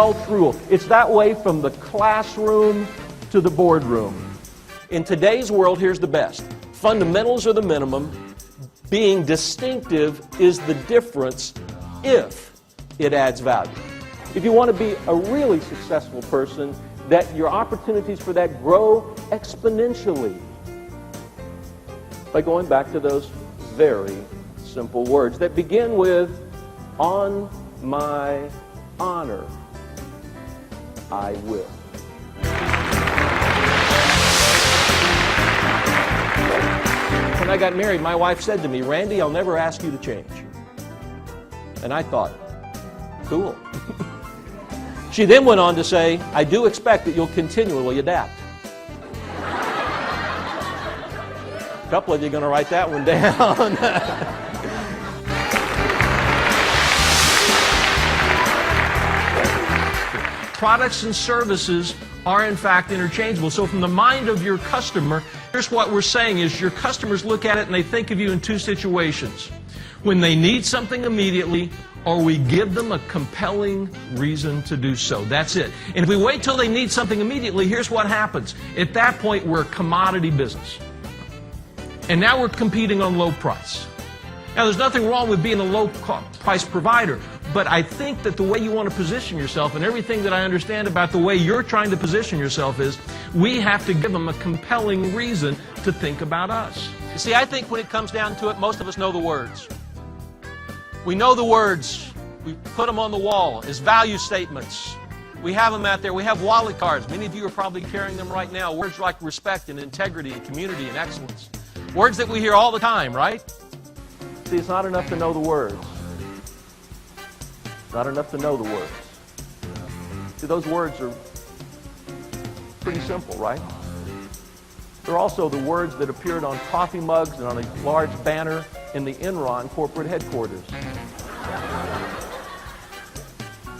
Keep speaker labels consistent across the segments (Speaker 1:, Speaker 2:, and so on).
Speaker 1: results rule. It's that way from the classroom to the boardroom. In today's world, here's the best. Fundamentals are the minimum. Being distinctive is the difference if it adds value. If you want to be a really successful person, that your opportunities for that grow exponentially by going back to those very simple words that begin with, on my honor, I will. When I got married, my wife said to me, Randy, I'll never ask you to change. And I thought, cool. She then went on to say, I do expect that you'll continually adapt. A couple of you are going to write that one down. Products and services are in fact interchangeable. So from the mind of your customer, here's what we're saying is your customers look at it and they think of you in two situations. When they need something immediately, or we give them a compelling reason to do so. That's it. And if we wait till they need something immediately, here's what happens. At that point, we're a commodity business. And now we're competing on low price. Now, there's nothing wrong with being a low-price provider, but I think that the way you want to position yourself, and everything that I understand about the way you're trying to position yourself is, we have to give them a compelling reason to think about us. You see, I think when it comes down to it, most of us know the words. We know the words. We put them on the wall as value statements. We have them out there. We have wallet cards. Many of you are probably carrying them right now. Words like respect and integrity and community and excellence. Words that we hear all the time, right? See, it's not enough to know the words. Not enough to know the words. See, those words are pretty simple, right? They're also the words that appeared on coffee mugs and on a large banner in the Enron corporate headquarters.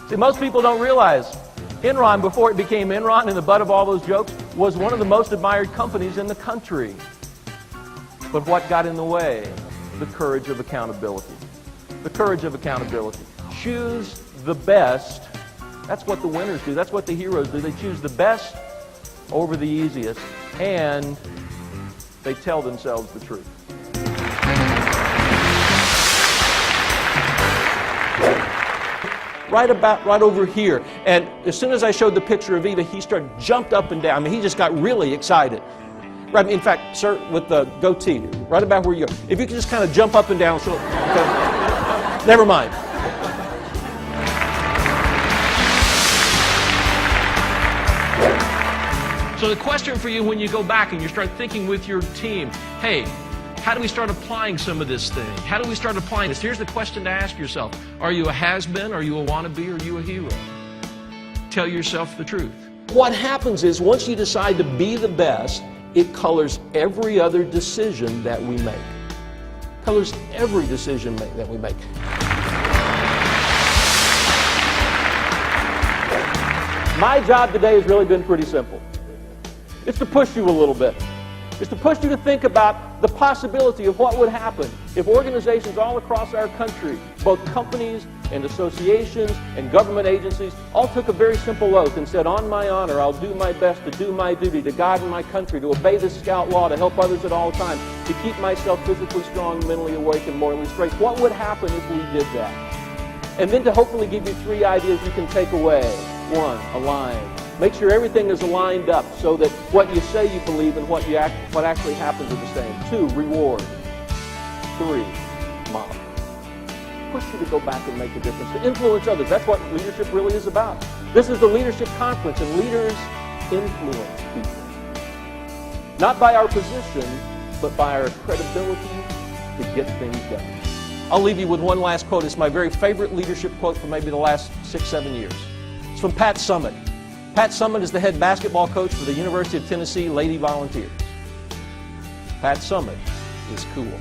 Speaker 1: See, most people don't realize Enron, before it became Enron and the butt of all those jokes, was one of the most admired companies in the country. But what got in the way? The courage of accountability. The courage of accountability. Choose the best. That's what the winners do. That's what the heroes do. They choose the best over the easiest, and they tell themselves the truth. Right over here. And as soon as I showed the picture of Eva, he jumped up and down. I mean, he just got really excited. Right, in fact, sir, with the goatee, right about where you are. If you could just kind of jump up and down. So, okay. Never mind. So the question for you when you go back and you start thinking with your team, hey, how do we start applying some of this thing? How do we start applying this? Here's the question to ask yourself. Are you a has-been? Are you a wannabe? Or are you a hero? Tell yourself the truth. What happens is once you decide to be the best, it colors every other decision that we make. Colors every decision that we make. My job today has really been pretty simple. It's to push you a little bit. It's to push you to think about the possibility of what would happen if organizations all across our country, both companies and associations and government agencies, all took a very simple oath and said, on my honor, I'll do my best to do my duty, to God and my country, to obey the Scout Law, to help others at all times, to keep myself physically strong, mentally awake, and morally straight. What would happen if we did that? And then to hopefully give you 3 ideas you can take away. 1, align. Make sure everything is lined up so that what you say you believe and what actually happens are the same. 2, reward. 3, model. Push you to go back and make a difference, to influence others. That's what leadership really is about. This is the leadership conference, and leaders influence people. Not by our position, but by our credibility to get things done. I'll leave you with one last quote. It's my very favorite leadership quote from maybe the last 6-7 years. It's from Pat Summitt. Pat Summitt is the head basketball coach for the University of Tennessee Lady Volunteers. Pat Summitt is cool.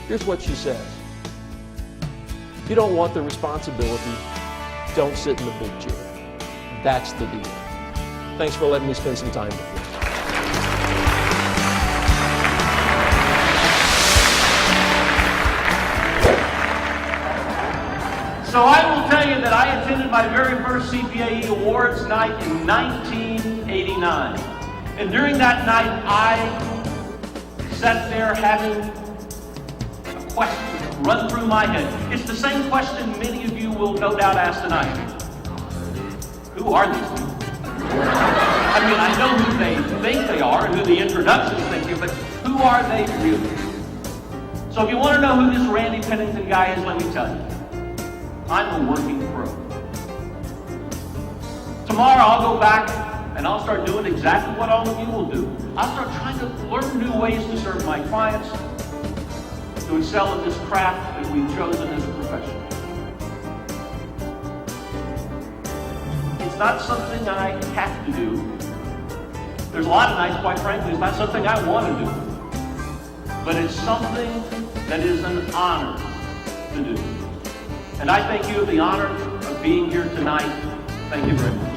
Speaker 1: Here's what she says. If you don't want the responsibility, don't sit in the big chair. That's the deal. Thanks for letting me spend some time with you. So I will tell you that I attended my very first CPAE Awards night in 1989. And during that night, I sat there having a question run through my head. It's the same question many of you will no doubt ask tonight. Who are these people? I mean, I know who they think they are and who the introductions think you, but who are they really? So if you want to know who this Randy Pennington guy is, let me tell you. I'm a working pro. Tomorrow I'll go back and I'll start doing exactly what all of you will do. I'll start trying to learn new ways to serve my clients, to excel at this craft that we've chosen as a profession. It's not something I have to do. There's a lot of nights, quite frankly, it's not something I want to do. But it's something that is an honor to do. And I thank you of the honor of being here tonight. Thank you very much.